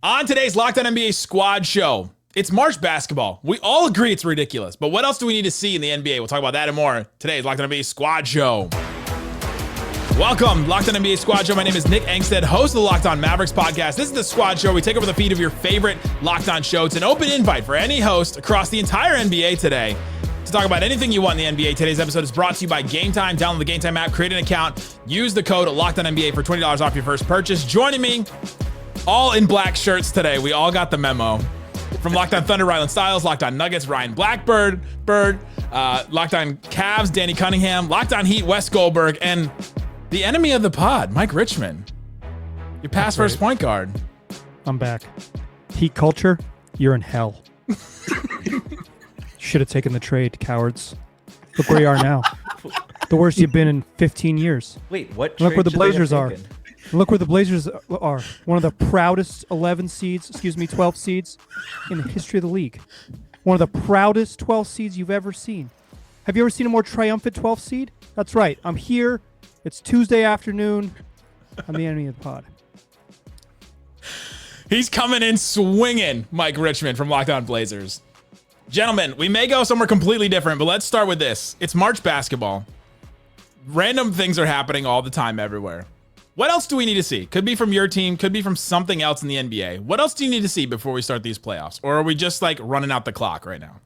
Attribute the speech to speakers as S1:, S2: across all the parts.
S1: On today's Locked On NBA squad show, it's March basketball. We all agree it's ridiculous, but what else do we need to see in the NBA? We'll talk about that and more. Today's Locked On NBA squad show. Welcome, Locked On NBA squad show. My name is Nick Angstead, host of the Locked On Mavericks podcast. This is the squad show. We take over the feed of your favorite Locked On show. It's an open invite for any host across the entire NBA today to talk about anything you want in the NBA. Today's episode is brought to you by Game Time. Download the Game Time app, create an account, use the code LOCKEDONNBA for $20 off your first purchase. Joining me, all in black shirts today. We all got the memo. From Locked On Thunder, Rylan Stiles, Locked On Nuggets, Ryan Blackbird, Locked On Cavs, Danny Cunningham, Locked On Heat, Wes Goldberg, and the enemy of the pod, Mike Richmond. Your past first point guard.
S2: I'm back. Heat culture, you're in hell. Should have taken the trade, cowards. Look where you are now. The worst you've been in 15 years.
S3: Wait, what?
S2: Look where the Blazers are. Look where the Blazers are. One of the proudest 12 seeds in the history of the league. One of the proudest 12 seeds you've ever seen. Have you ever seen a more triumphant 12 seed? That's right. I'm here. It's Tuesday afternoon. I'm the enemy of the pod.
S1: He's coming in swinging, Mike Richmond from Locked On Blazers. Gentlemen, we may go somewhere completely different, but let's start with this. It's March basketball. Random things are happening all the time everywhere. What else do we need to see? Could be from your team, could be from something else in the NBA. What else do you need to see before we start these playoffs? Or are we just like running out the clock right now?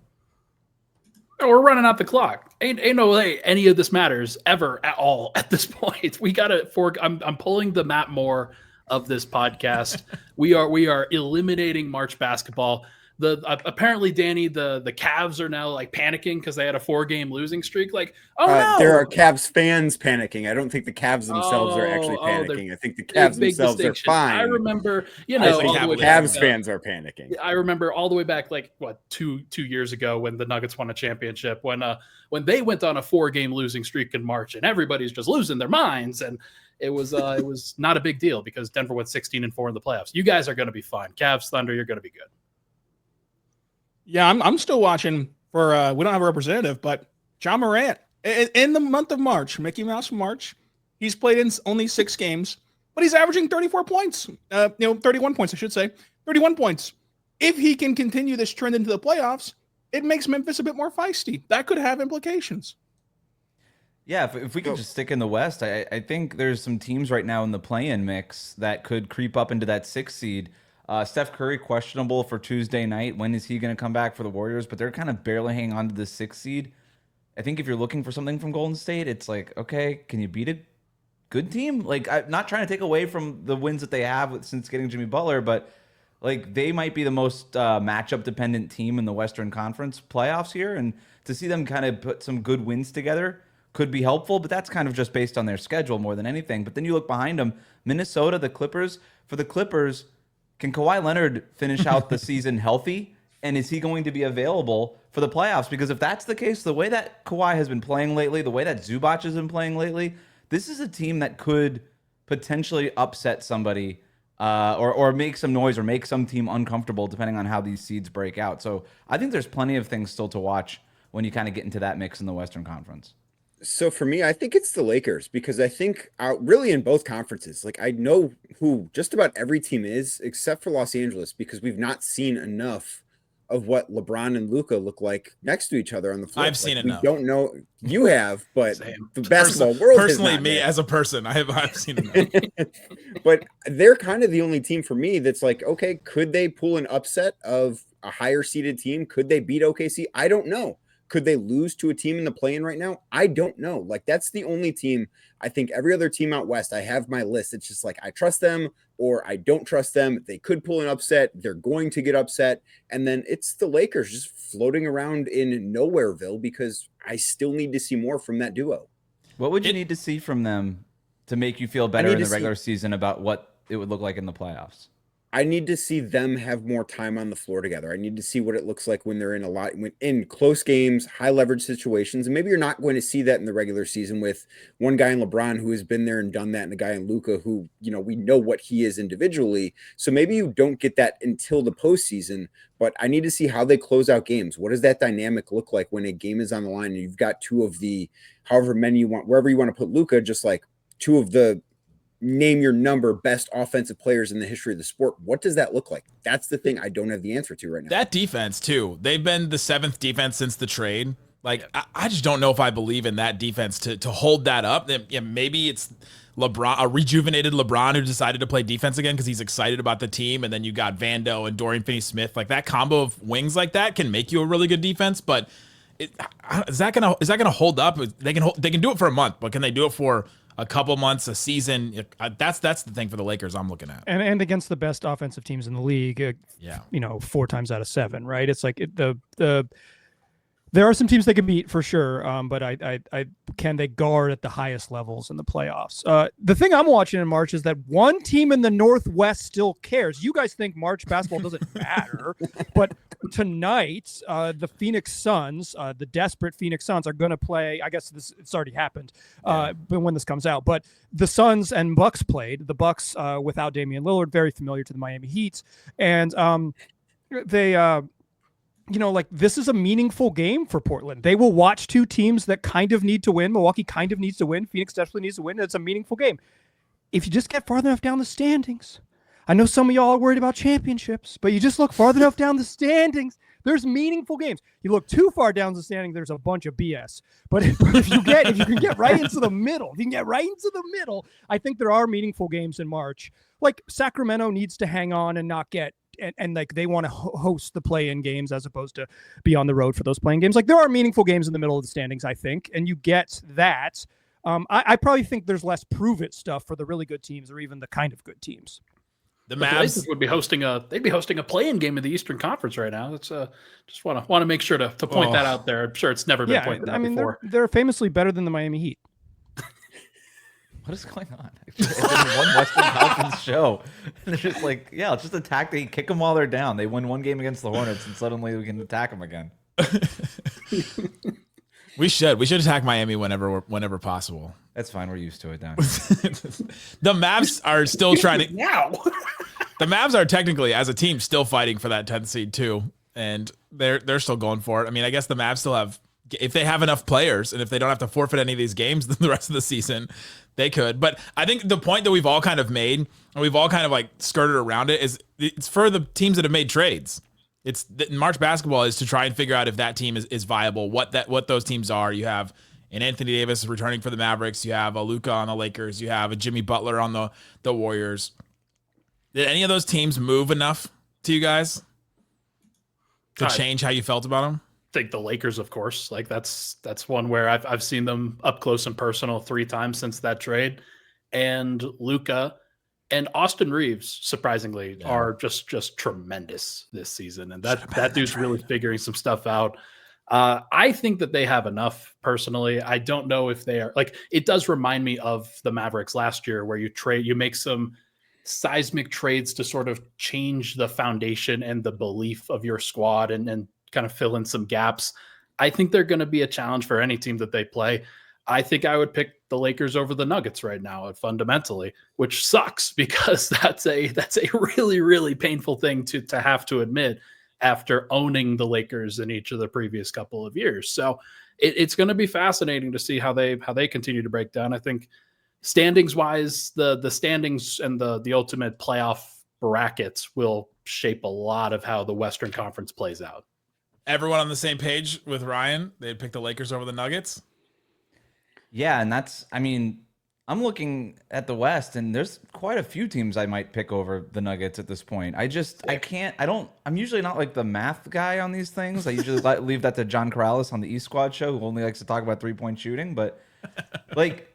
S4: We're running out the clock. Ain't no way any of this matters ever at all at this point. We got to I'm pulling the Matt Moore of this podcast. we are eliminating March basketball. Apparently, Danny, the Cavs are now like panicking because they had a 4-game losing streak. Like, no,
S5: there are Cavs fans panicking. I don't think the Cavs themselves are actually panicking. I think the Cavs themselves are fine.
S4: I remember,
S5: Cavs fans are panicking.
S4: I remember all the way back, like two years ago when the Nuggets won a championship, when they went on a 4-game losing streak in March, and everybody's just losing their minds, and it was not a big deal because Denver went 16-4 in the playoffs. You guys are going to be fine. Cavs, Thunder, you're going to be good.
S6: Yeah, I'm still watching for, we don't have a representative, but John Morant. In the month of March, Mickey Mouse March, he's played in only 6 games, but he's averaging 34 points. 31 points, I should say. 31 points. If he can continue this trend into the playoffs, it makes Memphis a bit more feisty. That could have implications.
S3: Yeah, if we could just stick in the West, I think there's some teams right now in the play-in mix that could creep up into that 6th seed. Steph Curry questionable for Tuesday night. When is he going to come back for the Warriors? But they're kind of barely hanging on to the 6th seed. I think if you're looking for something from Golden State, it's like, okay, can you beat a good team? Like, I'm not trying to take away from the wins that they have since getting Jimmy Butler, but like they might be the most matchup dependent team in the Western Conference playoffs here, and to see them kind of put some good wins together could be helpful. But that's kind of just based on their schedule more than anything. But then you look behind them, Minnesota, the Clippers. For the Clippers, can Kawhi Leonard finish out the season healthy? And is he going to be available for the playoffs? Because if that's the case, the way that Kawhi has been playing lately, the way that Zubac has been playing lately, this is a team that could potentially upset somebody or make some noise or make some team uncomfortable depending on how these seeds break out. So I think there's plenty of things still to watch when you kind of get into that mix in the Western Conference.
S5: So for me, I think it's the Lakers because I think really in both conferences, like I know who just about every team is except for Los Angeles because we've not seen enough of what LeBron and Luka look like next to each other on the floor.
S1: I've seen enough.
S5: We don't know. You have, but the basketball world
S1: personally, me as a person, I've seen enough.
S5: But they're kind of the only team for me that's like, okay, could they pull an upset of a higher seeded team? Could they beat OKC? I don't know. Could they lose to a team in the play-in right now? I don't know. Like, that's the only team. I think every other team out west, I have my list. It's just like, I trust them or I don't trust them. They could pull an upset. They're going to get upset. And then it's the Lakers just floating around in Nowhereville because I still need to see more from that duo.
S3: What would you need to see from them to make you feel better in the regular season about what it would look like in the playoffs?
S5: I need to see them have more time on the floor together. I need to see what it looks like when they're in close games, high leverage situations. And maybe you're not going to see that in the regular season with one guy in LeBron who has been there and done that, and a guy in Luka who, we know what he is individually. So maybe you don't get that until the postseason, but I need to see how they close out games. What does that dynamic look like when a game is on the line and you've got two of the, however many you want, wherever you want to put Luka, just like two of the name your number best offensive players in the history of the sport. What does that look like? That's the thing I don't have the answer to right now.
S1: That defense too. They've been the 7th defense since the trade. Like, I just don't know if I believe in that defense to hold that up. Yeah, maybe it's LeBron, a rejuvenated LeBron who decided to play defense again because he's excited about the team. And then you got Vando and Dorian Finney-Smith. Like, that combo of wings like that can make you a really good defense. But is that gonna hold up? They can do it for a month, but can they do it for a couple months, a season? That's the thing for the Lakers I'm looking at.
S2: And against the best offensive teams in the league, 4 times out of 7, right? It's like there are some teams they can beat for sure, but I can they guard at the highest levels in the playoffs? The thing I'm watching in March is that one team in the Northwest still cares. You guys think March basketball doesn't matter, but tonight the Phoenix Suns, the desperate Phoenix Suns, are going to play. I guess it's already happened, but when this comes out, but the Suns and Bucks played. The Bucks without Damian Lillard, very familiar to the Miami Heat, and they. This is a meaningful game for Portland. They will watch 2 teams that kind of need to win. Milwaukee kind of needs to win. Phoenix definitely needs to win. It's a meaningful game. If you just get farther enough down the standings, I know some of y'all are worried about championships, but you just look farther enough down the standings, there's meaningful games. You look too far down the standing, there's a bunch of BS. But if you can get right into the middle, I think there are meaningful games in March. Like Sacramento needs to hang on and not get and like they want to host the play-in games as opposed to be on the road for those playing games. Like there are meaningful games in the middle of the standings, I think, and you get that. I probably think there's less prove-it stuff for the really good teams or even the kind of good teams.
S4: The Mavs would be hosting a play-in game in the Eastern Conference right now. That's just want to make sure to point that out there. I'm sure it's never been pointed out before.
S2: They're famously better than the Miami Heat.
S3: What is going on? It's been one Western Conference show. And they're just like, let's just attack. They kick them while they're down. They win one game against the Hornets, and suddenly we can attack them again.
S1: We should attack Miami whenever possible.
S3: That's fine. We're used to it now.
S1: The Mavs are still trying to.
S4: Now.
S1: The Mavs are technically, as a team, still fighting for that 10th seed too, and they're still going for it. I mean, I guess the Mavs still have, if they have enough players, and if they don't have to forfeit any of these games the rest of the season, they could. But I think the point that we've all kind of made, and we've all kind of like skirted around it, is it's for the teams that have made trades. It's March basketball is to try and figure out if that team is viable, what those teams are. You have an Anthony Davis returning for the Mavericks. You have a Luka on the Lakers. You have a Jimmy Butler on the Warriors. Did any of those teams move enough to you guys to change how you felt about them?
S4: I think the Lakers, of course, like that's one where I've seen them up close and personal 3 times since that trade, and Luka and Austin Reeves, surprisingly, are just tremendous this season, and that dude's really figuring some stuff out. I think that they have enough personally. I don't know if they are like, it does remind me of the Mavericks last year where you make some seismic trades to sort of change the foundation and the belief of your squad and kind of fill in some gaps. I think they're going to be a challenge for any team that they play. I think I would pick the Lakers over the Nuggets right now fundamentally, which sucks because that's a really, really painful thing to have to admit after owning the Lakers in each of the previous couple of years. So it's going to be fascinating to see how they continue to break down. I think standings wise, the standings and the ultimate playoff brackets will shape a lot of how the Western Conference plays out.
S1: Everyone on the same page with Ryan? They'd pick the Lakers over the Nuggets?
S3: Yeah, and I'm looking at the West, and there's quite a few teams I might pick over the Nuggets at this point. I'm usually not like the math guy on these things. I usually leave that to John Corrales on the East Squad show, who only likes to talk about 3-point shooting. But like,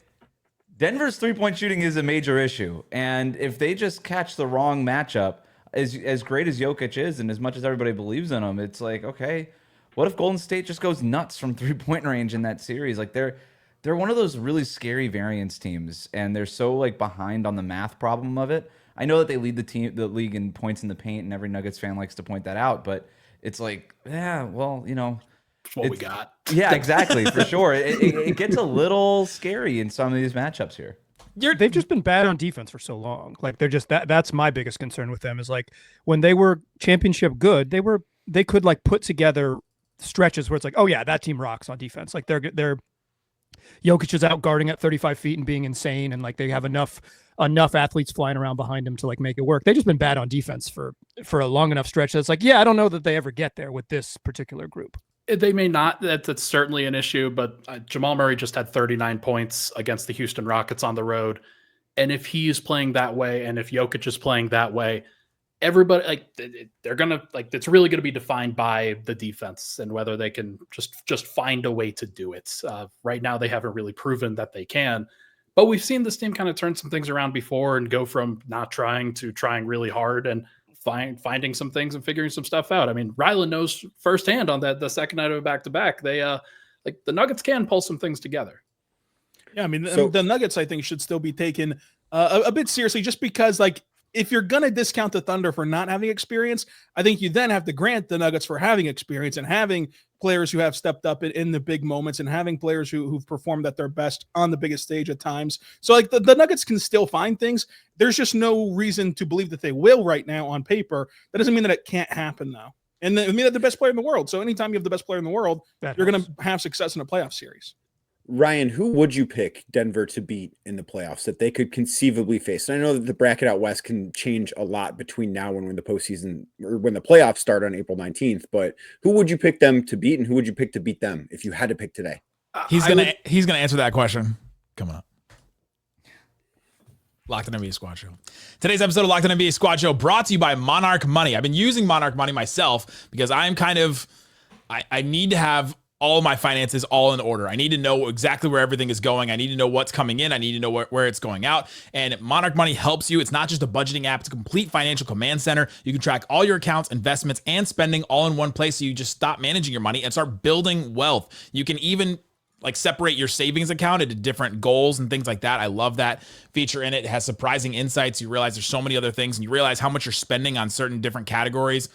S3: Denver's 3-point shooting is a major issue. And if they just catch the wrong matchup, as great as Jokic is, and as much as everybody believes in him, it's like, okay, what if Golden State just goes nuts from 3-point range in that series? Like they're one of those really scary variance teams, and they're so like behind on the math problem of it. I know that they lead the league in points in the paint, and every Nuggets fan likes to point that out, but it's like, yeah, well,
S4: it's what we got.
S3: Yeah, exactly, for sure. It gets a little scary in some of these matchups here.
S2: They've just been bad on defense for so long. Like they're just that's my biggest concern with them is like when they were championship good, they could like put together stretches where it's like, oh yeah, that team rocks on defense. Like they're Jokic is out guarding at 35 feet and being insane, and like they have enough enough athletes flying around behind him to like make it work. They've just been bad on defense for a long enough stretch. That's like, yeah, I don't know that they ever get there with this particular group.
S4: They may not. That's certainly an issue, but Jamal Murray just had 39 points against the Houston Rockets on the road. And if he's playing that way, and if Jokic is playing that way, everybody, like, they're going to, like, it's really going to be defined by the defense and whether they can just find a way to do it. Right now, they haven't really proven that they can. But we've seen this team kind of turn some things around before and go from not trying to trying really hard and finding some things and figuring some stuff out. I mean, Rylan knows firsthand on that the second night of a back-to-back. They like the Nuggets can pull some things together.
S6: Yeah, I mean, the Nuggets, I think, should still be taken a bit seriously, just because, like, if you're going to discount the Thunder for not having experience, I think you then have to grant the Nuggets for having experience and having players who have stepped up in the big moments and having players who've performed at their best on the biggest stage at times. So, like, the Nuggets can still find things. There's just no reason to believe that they will right now on paper. That doesn't mean that it can't happen, though. And I mean, they're the best player in the world. So anytime you have the best player in the world, you're going to have success in a playoff series.
S5: Ryan, who would you pick Denver to beat in the playoffs that they could conceivably face? And I know that the bracket out west can change a lot between now and when the postseason or when the playoffs start on April 19th, but who would you pick them to beat and who would you pick to beat them if you had to pick today?
S1: He's gonna answer that question coming up. Locked On NBA Squad Show. Today's episode of Locked On NBA Squad Show brought to you by Monarch Money. I've been using Monarch Money myself because I'm kind of, I need to have all of my finances all in order. I need to know exactly where everything is going. I need to know what's coming in. I need to know where it's going out. And Monarch Money helps you. It's not just a budgeting app. It's a complete financial command center. You can track all your accounts, investments, and spending all in one place. So you just stop managing your money and start building wealth. You can even like separate your savings account into different goals and things like that. I love that feature in it. It has surprising insights. You realize there's so many other things and you realize how much you're spending on certain different categories.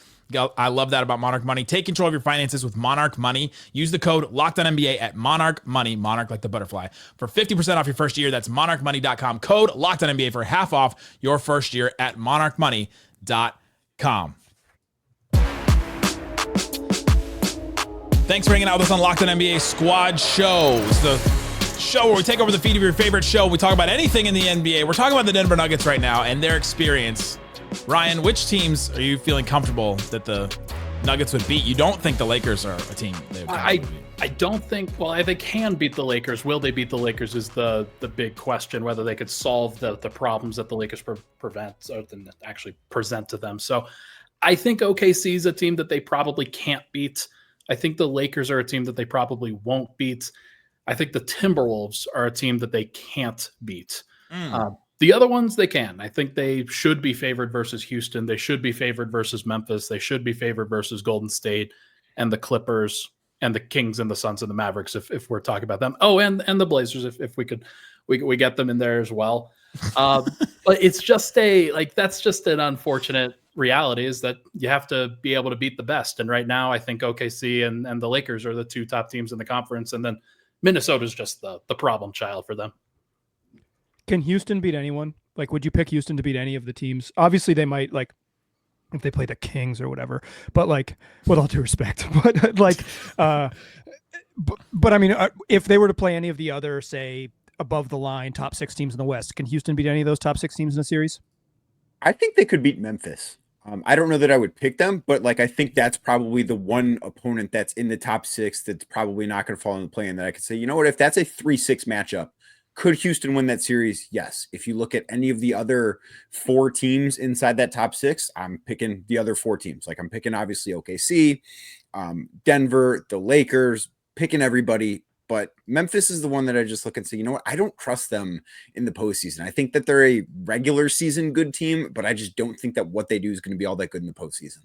S1: I love that about Monarch Money. Take control of your finances with Monarch Money. Use the code LOCKEDONNBA at Monarch Money, Monarch like the butterfly, for 50% off your first year. That's monarchmoney.com. Code LOCKEDONNBA for half off your first year at monarchmoney.com. Thanks for hanging out with us on Locked On NBA Squad Show. It's the show where we take over the feed of your favorite show. We talk about anything in the NBA. We're talking about the Denver Nuggets right now and their experience. Ryan, which teams are you feeling comfortable that the Nuggets would beat? You don't think the Lakers are a team they would
S4: I don't think, well, they can beat the Lakers. Will they beat the Lakers is the big question, whether they could solve the problems that the Lakers prevent or actually present to them. So I think OKC is a team that they probably can't beat. I think the Lakers are a team that they probably won't beat. I think the Timberwolves are a team that they can't beat. The other ones they can. I think they should be favored versus Houston. They should be favored versus Memphis. They should be favored versus Golden State and the Clippers and the Kings and the Suns and the Mavericks if we're talking about them. Oh, and the Blazers if we could we get them in there as well. But it's just that's just an unfortunate reality is that you have to be able to beat the best. And right now I think OKC and the Lakers are the two top teams in the conference, and then Minnesota's just the problem child for them.
S2: Can Houston beat anyone? Like, would you pick Houston to beat any of the teams? Obviously, they might, like, if they play the Kings or whatever. But, like, with all due respect, but like, but I mean, if they were to play any of the other, say, above the line top 6 teams in the West, can Houston beat any of those top 6 teams in a series?
S5: I think they could beat Memphis. I don't know that I would pick them, but like I think that's probably the one opponent that's in the top 6 that's probably not going to fall in the play-in that I could say, you know what, if that's a 3-6 matchup. Could Houston win that series? Yes. If you look at any of the other 4 teams inside that top 6, I'm picking the other 4 teams. Like I'm picking obviously OKC, Denver, the Lakers, picking everybody. But Memphis is the one that I just look and say, you know what? I don't trust them in the postseason. I think that they're a regular season good team, but I just don't think that what they do is going to be all that good in the postseason.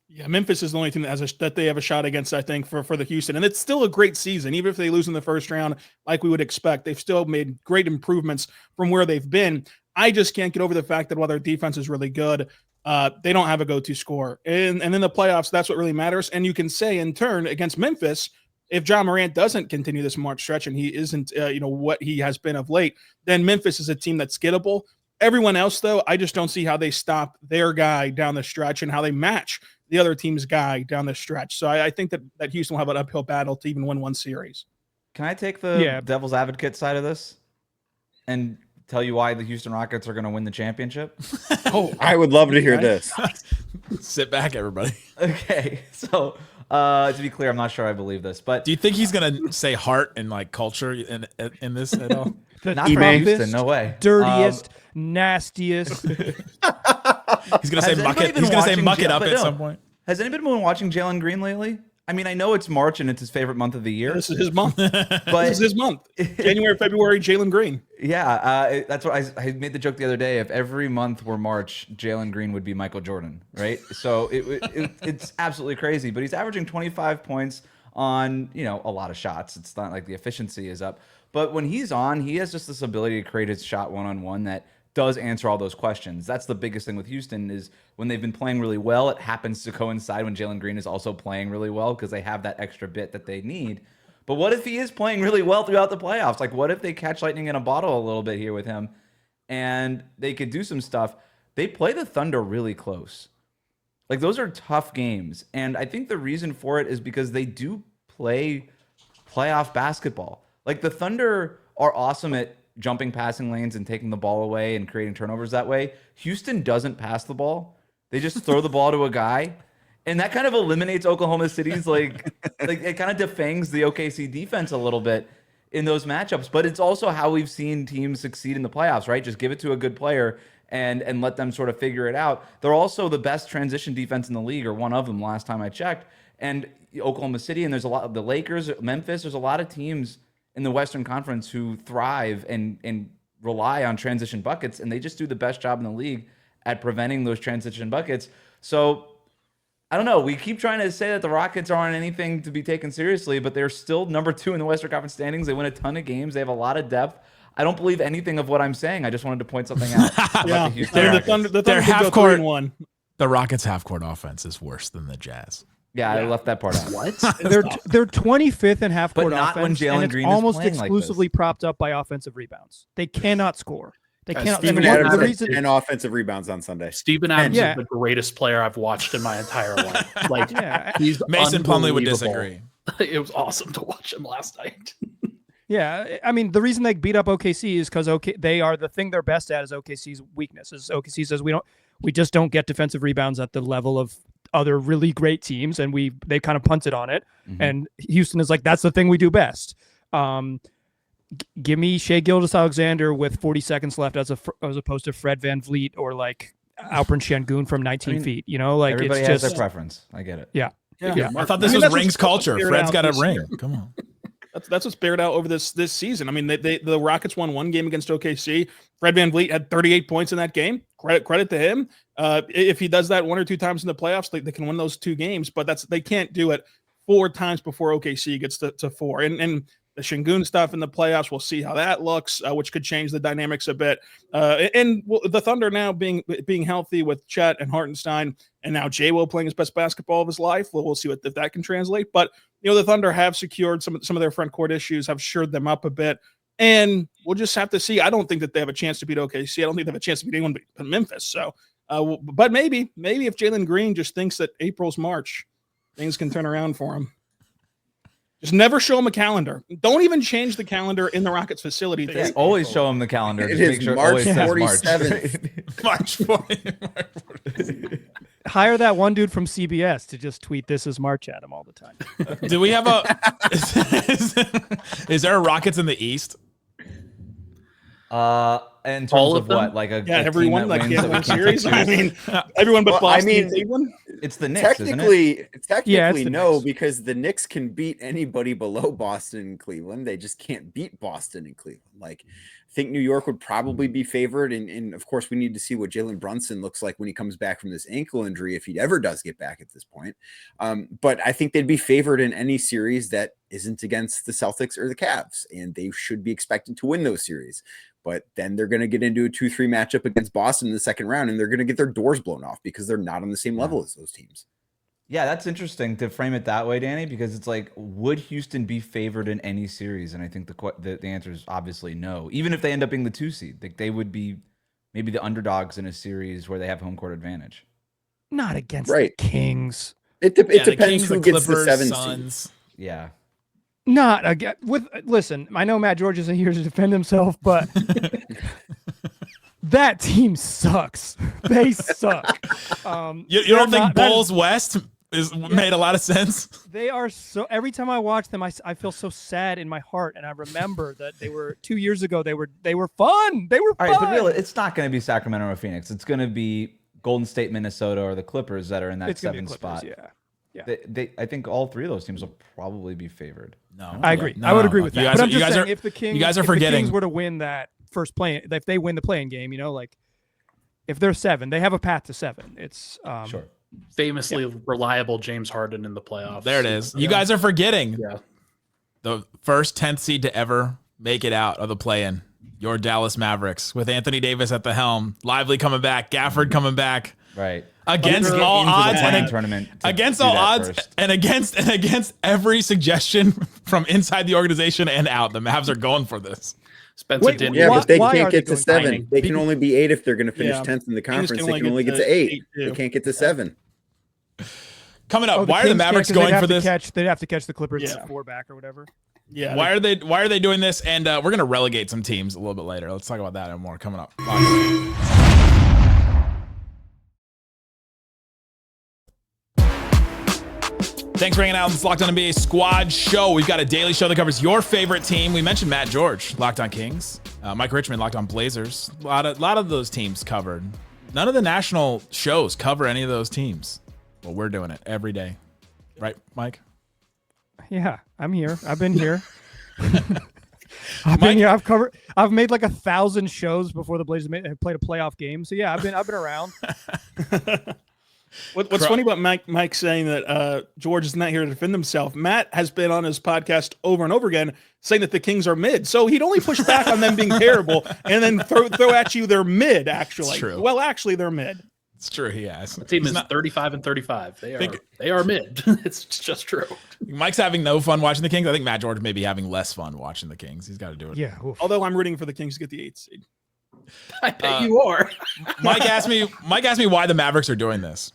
S6: Yeah, Memphis is the only team that they have a shot against, I think, for the Houston. And it's still a great season. Even if they lose in the first round, like we would expect, they've still made great improvements from where they've been. I just can't get over the fact that while their defense is really good, they don't have a go-to scorer. And in the playoffs, that's what really matters. And you can say, in turn, against Memphis, if John Morant doesn't continue this March stretch and he isn't, what he has been of late, then Memphis is a team that's gettable. Everyone else, though, I just don't see how they stop their guy down the stretch and how they match the other team's guy down the stretch. So I think that Houston will have an uphill battle to even win one series.
S3: Can I take the devil's advocate side of this? and tell you why the Houston Rockets are going to win the championship?
S5: I would love to hear this.
S1: Sit back, everybody.
S3: Okay, so to be clear, I'm not sure I believe this, but
S1: Do you think he's gonna say heart and like culture in this at all?
S2: The
S3: not for
S5: Ime.
S3: Houston, no way.
S2: dirtiest, nastiest.
S1: He's gonna say
S3: Has
S1: muck
S3: anybody
S1: it.
S3: been
S1: He's gonna say
S3: watching
S1: muck it up
S3: but
S1: at
S3: no.
S1: some point.
S3: Has anybody been watching Jalen Green lately? I mean, I know it's March and it's his favorite month of the year,
S6: This is his month.
S3: but
S6: This is his month. January, February, Jalen Green.
S3: yeah, that's what I made the joke the other day. If every month were March, Jalen Green would be Michael Jordan, right? So it's absolutely crazy. But he's averaging 25 points on a lot of shots. It's not like the efficiency is up, but when he's on, he has just this ability to create his shot one-on-one that does answer all those questions. That's the biggest thing with Houston is when they've been playing really well, it happens to coincide when Jalen Green is also playing really well because they have that extra bit that they need. But what if he is playing really well throughout the playoffs? Like, what if they catch lightning in a bottle a little bit here with him and they could do some stuff? They play the Thunder really close. Like, those are tough games. And I think the reason for it is because they do play playoff basketball. Like, the Thunder are awesome at jumping passing lanes and taking the ball away and creating turnovers that way. Houston doesn't pass the ball. They just throw the ball to a guy. And that kind of eliminates Oklahoma City's like it kind of defangs the OKC defense a little bit in those matchups. But it's also how we've seen teams succeed in the playoffs, right? Just give it to a good player and let them sort of figure it out. They're also the best transition defense in the league, or one of them last time I checked. And Oklahoma City, and there's a lot of the Lakers, Memphis, there's a lot of teams in the Western Conference who thrive and rely on transition buckets, and they just do the best job in the league at preventing those transition buckets. So I don't know. We keep trying to say that the Rockets aren't anything to be taken seriously, but they're still number 2 in the Western Conference standings. They win a ton of games. They have a lot of depth. I don't believe anything of what I'm saying. I just wanted to point something out.
S6: Yeah,
S3: the Houston
S6: the
S3: Rockets.
S6: Thunder
S1: Their
S6: did go
S1: half-court-
S6: 3-1.
S1: The Rockets' half-court offense is worse than the Jazz.
S3: Yeah, I left that part out.
S4: What?
S2: They're 25th in half court
S3: But not when
S2: offense,
S3: Jalen
S2: and it's
S3: Green is
S2: almost
S3: playing like
S2: exclusively propped up by offensive rebounds. They cannot score. They
S4: Guys,
S2: cannot.
S4: Steven
S2: and
S5: Adams
S2: the
S5: had
S2: reason,
S5: 10 offensive rebounds on Sunday.
S4: Steven Adams
S2: Yeah.
S4: is the greatest player I've watched in my entire life. Like,
S2: yeah,
S4: he's
S1: Mason Plumlee would
S4: unbelievable.
S1: disagree.
S4: It was awesome to watch him last night.
S2: yeah. I mean, the reason they beat up OKC is because they are the thing they're best at is OKC's weakness. Is OKC says we just don't get defensive rebounds at the level of other really great teams, and they kind of punted on it.
S3: Mhm.
S2: And Houston is like, that's the thing we do best. Give me Shai Gilgeous-Alexander with 40 seconds left as opposed to Fred VanVleet or like Alperen Şengün from 19 feet. Like
S3: Everybody
S2: it's
S3: has
S2: just
S3: their preference. I get it.
S2: yeah.
S6: Yeah.
S1: I thought this was
S6: that's
S1: rings
S6: what's
S1: culture.
S6: figured
S1: Fred's
S6: out
S1: got a
S6: this
S1: ring.
S6: year.
S1: Come on.
S6: That's what's bared out over this season. I mean, the Rockets won one game against OKC. Fred VanVleet had 38 points in that game. Credit to him. If he does that 1 or 2 times in the playoffs, they can win those 2 games. But they can't do it 4 times before OKC gets to 4. And the Şengün stuff in the playoffs, we'll see how that looks, which could change the dynamics a bit. The Thunder now being healthy with Chet and Hartenstein, and now J-Will playing his best basketball of his life. We'll see if that can translate. But the Thunder have secured some of their front court issues, have shored them up a bit, and we'll just have to see. I don't think that they have a chance to beat OKC. I don't think they have a chance to beat anyone but Memphis. So, but maybe if Jalen Green just thinks that April's March, things can turn around for him. Just never show them a calendar. Don't even change the calendar in the Rockets facility.
S3: Yeah, always show them the calendar.
S5: It
S3: Just
S5: is
S3: make sure it
S5: March
S3: always says
S5: 47th.
S1: March 40.
S2: Hire that one dude from CBS to just tweet "This is March" at him all the time.
S1: Do we have is there a Rockets in the East?
S3: In terms
S4: All
S3: of
S4: of them?
S3: what, like a
S6: Yeah,
S3: team
S6: everyone
S3: that
S6: like
S3: wins
S6: can't
S3: that we
S6: win
S3: can't
S6: series.
S3: take
S6: I
S3: seriously?
S6: mean, everyone but
S5: Well, I
S6: Boston and
S5: mean,
S6: Cleveland.
S3: It's the Knicks, isn't it?
S5: Technically,
S2: Yeah, it's the
S5: no,
S2: Knicks.
S5: because the Knicks can beat anybody below Boston and Cleveland. They just can't beat Boston and Cleveland. Like, I think New York would probably be favored, and of course, we need to see what Jalen Brunson looks like when he comes back from this ankle injury, if he ever does get back at this point. But I think they'd be favored in any series that isn't against the Celtics or the Cavs, and they should be expected to win those series. But then they're going to get into a 2-3 matchup against Boston in the second round, and they're going to get their doors blown off because they're not on the same level as those teams.
S3: Yeah, that's interesting to frame it that way, Danny, because it's like, would Houston be favored in any series? And I think the answer is obviously no. Even if they end up being the 2 seed, they would be maybe the underdogs in a series where they have home court advantage.
S2: Not against
S5: Right.
S2: the Kings.
S5: It
S1: Yeah, the
S5: depends
S1: Kings,
S5: who
S1: the
S5: gets the
S1: Clippers,
S5: 7 seed.
S1: Suns.
S3: Yeah.
S2: Not again. Listen, I know Matt George isn't here to defend himself, but that team sucks. They suck.
S1: You don't think Bulls West made a lot of sense?
S2: They are so. Every time I watch them, I feel so sad in my heart, and I remember that they were 2 years ago. They were fun. They were fun.
S3: All right, but really, it's not going to be Sacramento or Phoenix. It's going to be Golden State, Minnesota, or the Clippers that are in that
S2: It's gonna be
S3: 7th
S2: Clippers,
S3: spot.
S2: Yeah.
S3: I think all three of those teams will probably be favored.
S1: No,
S2: I agree.
S1: No,
S2: I would agree with that.
S1: You guys,
S2: but I'm
S1: you
S2: just
S1: guys
S2: saying,
S1: are
S2: if the Kings,
S1: you guys are
S2: if
S1: forgetting.
S2: the Kings were to win that first play, if they win the play-in game, like if they're 7, they have a path to 7. It's
S3: Sure.
S4: Famously reliable James Harden in the playoffs.
S1: There it is. You guys are forgetting
S4: Yeah.
S1: the first 10th seed to ever make it out of the play-in. Your Dallas Mavericks with Anthony Davis at the helm, Lively coming back, Gafford coming back.
S3: Right.
S1: Against
S3: Get
S1: all
S3: into the
S1: odds
S3: play-in
S1: and
S3: tournament to
S1: against
S3: do
S1: all
S3: that
S1: odds
S3: first.
S1: and against every suggestion from inside the organization and out, the Mavs are going for this.
S4: Spencer
S2: Wait,
S4: didn't.
S5: Yeah,
S2: Why-
S5: but they
S2: why
S5: can't
S2: are they
S5: get to
S2: going
S5: 7.
S4: tiny?
S5: They can only be 8 if they're going to finish
S6: Yeah.
S5: 10th in the
S6: Kings
S5: conference.
S6: can
S5: They
S6: only
S5: can only
S6: get
S5: get to
S6: to
S5: 8.
S6: 8,
S5: They
S6: too.
S5: can't get to 7.
S1: Coming up,
S2: the
S1: why are the
S2: Kings can't,
S1: Mavericks
S2: 'cause they'd
S1: going
S2: have
S1: for
S2: to
S1: this?
S2: They'd have to catch the Clippers
S6: Yeah.
S2: 4 back or whatever.
S6: Yeah.
S1: Why are they doing this? And we're gonna relegate some teams a little bit later. Let's talk about that and more coming up. Thanks for hanging out on this Locked On NBA Squad Show. We've got a daily show that covers your favorite team. We mentioned Matt George, Locked On Kings. Mike Richmond, Locked On Blazers. A lot of those teams covered. None of the national shows cover any of those teams. Well, we're doing it every day, right, Mike?
S2: Yeah, I'm here. I've been here. I've been here. I've made like 1,000 shows before the Blazers have played a playoff game. So yeah, I've been around.
S6: What's funny about Mike saying that George is not here to defend himself? Matt has been on his podcast over and over again saying that the Kings are mid. So he'd only push back on them being terrible and then throw at you they're mid, actually.
S1: It's true.
S6: Well, actually, they're mid.
S1: It's true. He has.
S4: The team is 35-35. They are mid. It's just true.
S1: Mike's having no fun watching the Kings. I think Matt George may be having less fun watching the Kings. He's got to do it.
S2: Yeah. Oof.
S6: Although I'm rooting for the Kings to get the 8th seed.
S4: I bet you are.
S1: Mike asked me why the Mavericks are doing this.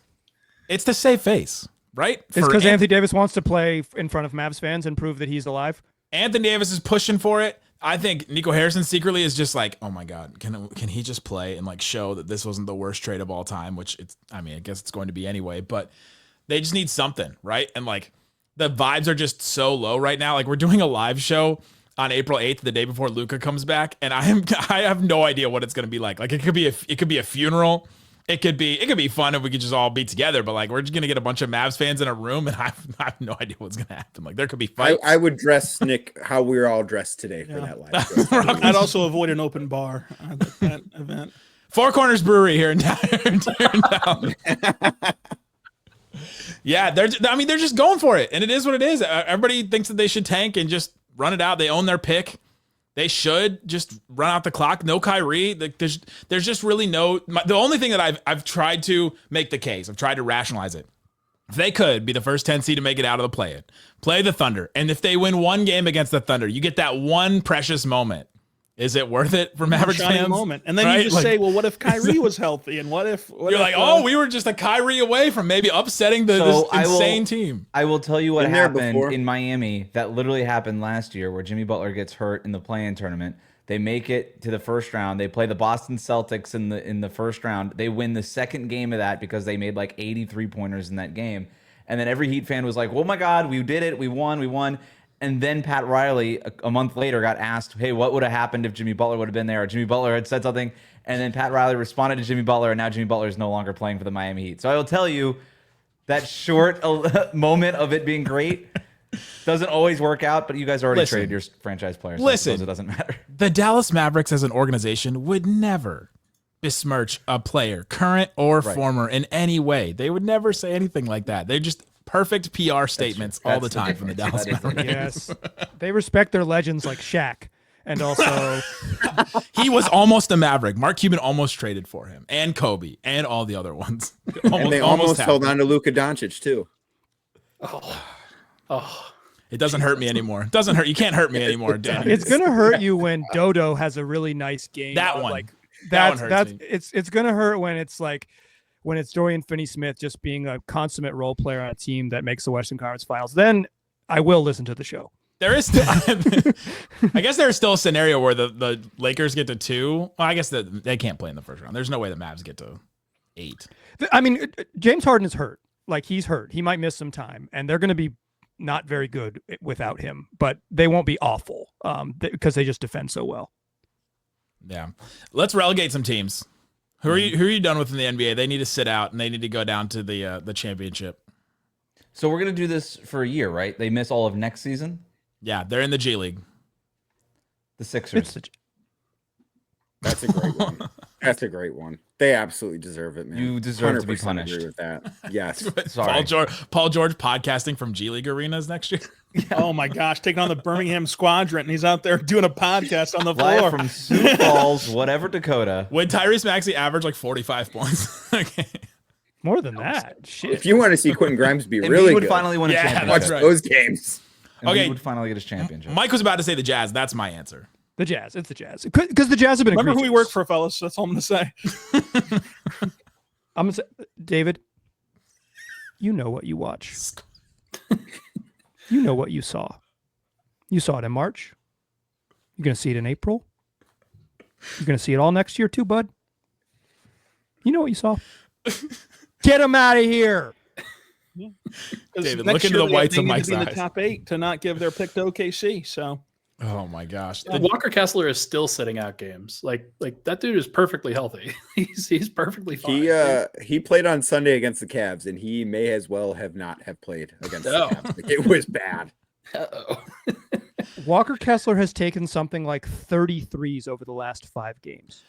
S1: It's to save face, right?
S2: It's because Anthony Davis wants to play in front of Mavs fans and prove that he's alive.
S1: Anthony Davis is pushing for it. I think Nico Harrison secretly is just like, oh my God, can he just play and like show that this wasn't the worst trade of all time? Which I guess it's going to be anyway, but they just need something, right? And like the vibes are just so low right now. Like we're doing a live show on April 8th, the day before Luka comes back, and I have no idea what it's going to be like. Like it could be a funeral. It could be fun if we could just all be together, but like we're just gonna get a bunch of Mavs fans in a room, and I have no idea what's gonna happen. Like there could be fights.
S5: I would dress Nick how we're all dressed today for that live show.
S6: I'd also avoid an open bar at that event.
S1: Four Corners Brewery here in town. Yeah, they're just going for it, and it is what it is. Everybody thinks that they should tank and just run it out. They own their pick. They should just run out the clock. No Kyrie. There's just really no. The only thing that I've tried to make the case, I've tried to rationalize it. If they could be the first 10 seed to make it out of the play-in, play the Thunder, and if they win one game against the Thunder, you get that one precious moment. Is it worth it for Mavericks
S6: Shining
S1: fans?
S6: moment, and then
S1: Right?
S6: you just
S1: Like-
S6: say, "Well, what if Kyrie was healthy?" And what if
S1: You're like, we were just a Kyrie away from maybe upsetting this insane team.
S3: I will tell you what
S5: Been there
S3: happened
S5: before.
S3: in Miami that literally happened last year where Jimmy Butler gets hurt in the play-in tournament. They make it to the first round. They play the Boston Celtics in the first round. They win the second game of that because they made like 83 pointers in that game. And then every Heat fan was like, "Oh my God, we did it. We won." And then Pat Riley, a month later, got asked, "Hey, what would have happened if Jimmy Butler would have been there?" Or Jimmy Butler had said something. And then Pat Riley responded to Jimmy Butler, and now Jimmy Butler is no longer playing for the Miami Heat. So I will tell you, that short moment of it being great doesn't always work out, but you guys already traded your franchise players. So I suppose it doesn't matter.
S1: The Dallas Mavericks as an organization would never besmirch a player, current or former, in any way. They would never say anything like that. They're just perfect PR statements all the time from the Dallas Mavericks.
S2: Yes, they respect their legends like Shaq, and also
S1: He was almost a Maverick. Mark Cuban almost traded for him, and Kobe, and all the other ones.
S5: And they almost held
S1: happened.
S5: on to Luka Doncic too.
S1: It doesn't hurt me anymore. It doesn't hurt. You can't hurt me anymore, Danny.
S2: it's gonna hurt you when Dodo has a really nice game.
S1: That one.
S2: like
S1: That one
S2: that's
S1: hurts me.
S2: it's gonna hurt when it's like when it's Dorian Finney-Smith just being a consummate role player on a team that makes the Western Conference Finals. Then I will listen to the show.
S1: There is still, I guess there's still a scenario where the Lakers get to 2. Well, I guess they can't play in the first round. There's no way the Mavs get to 8.
S2: I mean, James Harden is hurt. Like, he's hurt. He might miss some time, and they're going to be not very good without him, but they won't be awful because they just defend so well.
S1: Yeah. Let's relegate some teams. Who are you done with in the NBA? They need to sit out, and they need to go down to the championship.
S3: So we're going to do this for a year, right? They miss all of next season?
S1: Yeah, they're in the G League.
S3: The Sixers.
S5: That's a great one. That's a great one. They absolutely deserve it, man.
S3: You deserve to be
S5: 100%
S3: punished.
S5: agree with that. Yes.
S3: Sorry.
S1: Paul George podcasting from G League arenas next year.
S6: Oh my gosh, taking on the Birmingham Squadron, and he's out there doing a podcast on the
S3: Live
S6: floor.
S3: from Sioux Falls, whatever, Dakota.
S1: Would Tyrese Maxey average like 45 points? Okay.
S2: More than that. Shit.
S5: If you want to see Quentin Grimes be
S3: And
S5: really
S3: he would
S5: good,
S3: finally win a
S1: Yeah,
S3: championship.
S5: watch
S1: that's right.
S5: those games.
S3: And
S1: Okay.
S3: he would finally get his championship.
S1: Mike was about to say the Jazz. That's my answer.
S2: The Jazz. It's the Jazz. Because the Jazz have been
S6: Remember who we
S2: egregious.
S6: work for, fellas. That's all I'm going to say.
S2: I'm going to say, David, you know what you watch. You know what you saw. You saw it in March. You're going to see it in April. You're going to see it all next year too, bud. You know what you saw. Get him out of here.
S1: David,
S6: Next
S1: look into
S6: year
S1: the whites
S6: they
S1: of
S6: need
S1: Mike's
S6: to be in
S1: eyes.
S6: the top 8 to not give their pick to OKC. So
S1: Oh my gosh.
S4: Walker Kessler is still sitting out games. Like that dude is perfectly healthy. He's perfectly fine.
S5: He played on Sunday against the Cavs, and he may as well have not have played against
S4: No.
S5: the Cavs. Like, it was bad.
S4: Uh-oh.
S2: Walker Kessler has taken something like 33s over the last 5 games.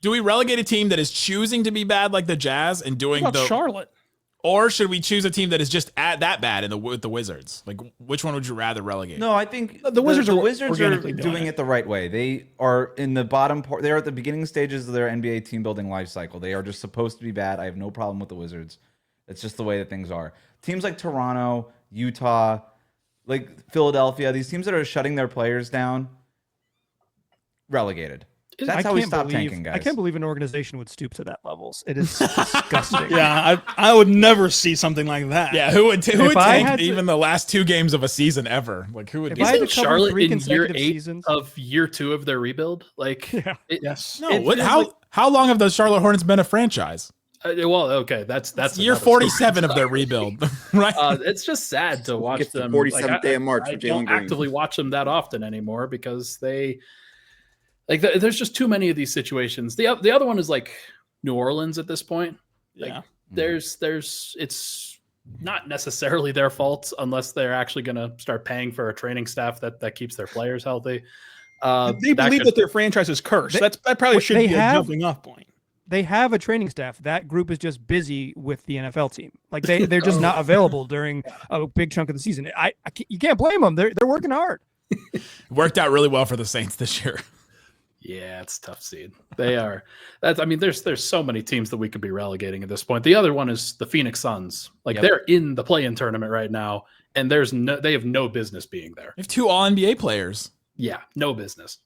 S1: Do we relegate a team that is choosing to be bad like the Jazz and doing
S6: what about
S1: the
S6: Charlotte?
S1: or should we choose a team that is just at that bad with the Wizards? Like, which one would you rather relegate?
S3: No, I think
S6: The Wizards are
S3: are
S6: organically
S3: doing it the right way. They are in the bottom part. They're at the beginning stages of their NBA team building life cycle. They are just supposed to be bad. I have no problem with the Wizards. It's just the way that things are. Teams like Toronto, Utah, like Philadelphia, these teams that are shutting their players down, relegated. That's how we stop tanking, guys.
S2: I can't believe an organization would stoop to that levels. It is disgusting.
S6: Yeah, I would never see something like that.
S1: Yeah, who would
S2: If I
S1: tank
S2: had to-
S1: even the last 2 games of a season ever? Like, who would
S2: If
S1: do
S2: I had
S1: that?
S2: to
S4: Isn't
S2: cover
S4: Charlotte
S2: 3
S4: in year
S2: consecutive
S4: 8
S2: seasons?
S4: of year 2 of their rebuild? Like,
S6: Yes.
S1: No,
S4: it
S1: what?
S4: feels
S1: How long have the Charlotte Hornets been a franchise?
S4: well, okay, that's
S1: Year
S4: another
S1: 47 of their rebuild, right?
S4: It's just sad to watch
S5: Gets the
S4: them.
S5: 47th day of March
S4: I
S5: for Jalen
S4: don't
S5: Green.
S4: actively watch them that often anymore because they there's just too many of these situations. The other one is like New Orleans at this point. Like,
S6: Yeah.
S4: there's it's not necessarily their fault unless they're actually going to start paying for a training staff that keeps their players healthy.
S6: They believe that their franchise is cursed. That probably should
S2: they
S6: be a
S2: have-
S6: jumping off point.
S2: They have a training staff. That group is just busy with the NFL team. Like they're just not available during a big chunk of the season. You can't blame them. They're working hard.
S1: Worked out really well for the Saints this year.
S4: Yeah, it's a tough seed. They are. There's so many teams that we could be relegating at this point. The other one is the Phoenix Suns. Like, they're in the play-in tournament right now, and they have no business being there.
S1: They have 2 All NBA players.
S4: Yeah, no business.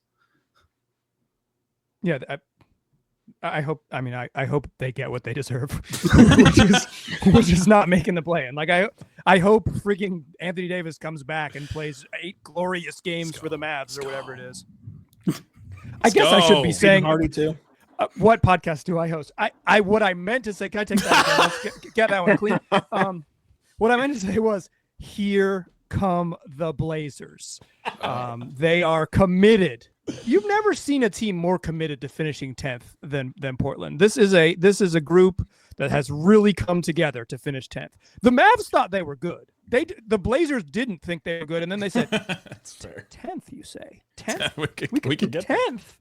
S2: Yeah, I hope. I mean, I hope they get what they deserve, which is not making the play-in. Like I hope freaking Anthony Davis comes back and plays 8 glorious games for the Mavs or whatever it is. I guess I should be saying
S6: Hardy too.
S2: what podcast do I host? What I meant to say. Can I take that again? Let's get that one clean. What I meant to say was, here come the Blazers. They are committed. You've never seen a team more committed to finishing 10th than Portland. This is a group that has really come together to finish 10th. The Mavs thought they were good. The Blazers didn't think they were good, and then they said,
S1: That's fair.
S2: 10th, you say? 10th?
S1: we could get
S2: 10th.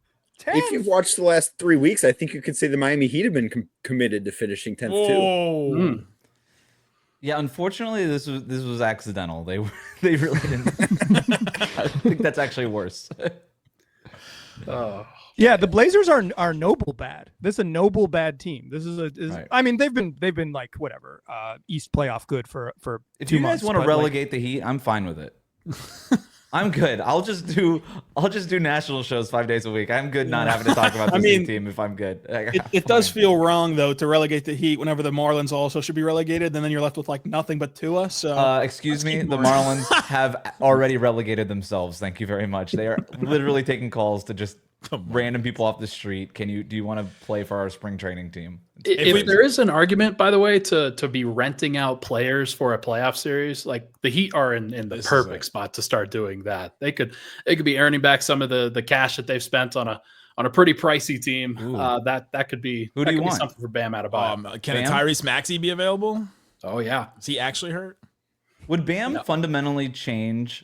S5: If you've watched the last 3 weeks, I think you could say the Miami Heat have been committed to finishing 10th too.
S1: Whoa.
S3: Yeah, unfortunately, this was accidental. They really didn't. I think that's actually worse.
S4: Oh,
S2: Yeah, the Blazers are noble bad. This is a noble bad team. This is
S3: Right.
S2: I mean, they've been like whatever East playoff good for
S3: If
S2: 2
S3: you
S2: months.
S3: guys want to
S2: but, like,
S3: relegate the Heat, I'm fine with it. I'm good. I'll just do national shows 5 days a week. I'm good not having to talk about this team if I'm good.
S6: It does feel wrong though to relegate the Heat whenever the Marlins also should be relegated, and then you're left with like nothing but Tua. So
S3: excuse me, the Marlins have already relegated themselves. Thank you very much. They are literally taking calls to just random people off the street. Do you want to play for our spring training team?
S4: If there is an argument, by the way, to be renting out players for a playoff series, like the Heat are in the perfect spot to start doing that. They could be earning back some of the cash that they've spent on a pretty pricey team. That could be
S3: who do you want?
S4: Something for Bam Adebayo.
S1: Can Tyrese Maxey be available?
S4: Oh yeah,
S1: is he actually hurt?
S3: Would Bam fundamentally change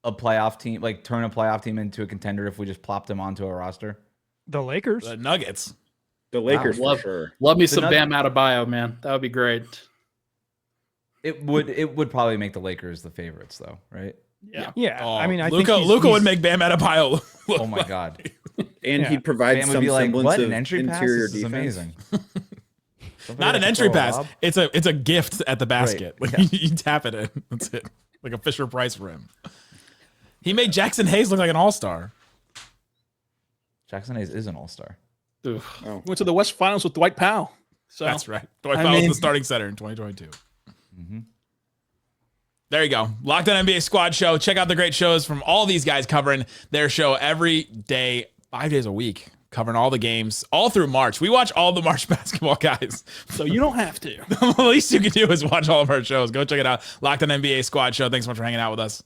S3: a playoff team, like turn a playoff team into a contender if we just plopped him onto a roster?
S2: The Lakers,
S1: The Nuggets.
S5: The Lakers
S4: for
S5: sure.
S4: Love me some Bam Adebayo, man. That would be great.
S3: It would probably make the Lakers the favorites, though, right?
S2: yeah.
S1: Oh,
S2: I mean, I
S1: Luka
S2: think
S1: would make Bam Adebayo.
S3: Oh my god!
S5: And he'd provide
S3: Bam would
S5: some
S3: be like,
S5: semblance
S3: what,
S5: of
S3: an entry pass?
S5: interior
S3: This is
S5: defense.
S3: amazing.
S1: Not an entry pass. It's a gift at the basket.
S3: Right.
S1: Like, you tap it in. That's it. Like a Fisher Price rim. He made Jackson Hayes look like an all-star.
S3: Jackson Hayes is an all-star.
S6: went to the West Finals with Dwight Powell. So
S1: That's right. Dwight Powell was the starting center in 2022.
S3: Mm-hmm.
S1: There you go. Locked On NBA Squad Show. Check out the great shows from all these guys covering their show every day, 5 days a week, covering all the games all through March. We watch all the March basketball, guys.
S6: So you don't have to.
S1: The least you can do is watch all of our shows. Go check it out. Locked On NBA Squad Show. Thanks so much for hanging out with us.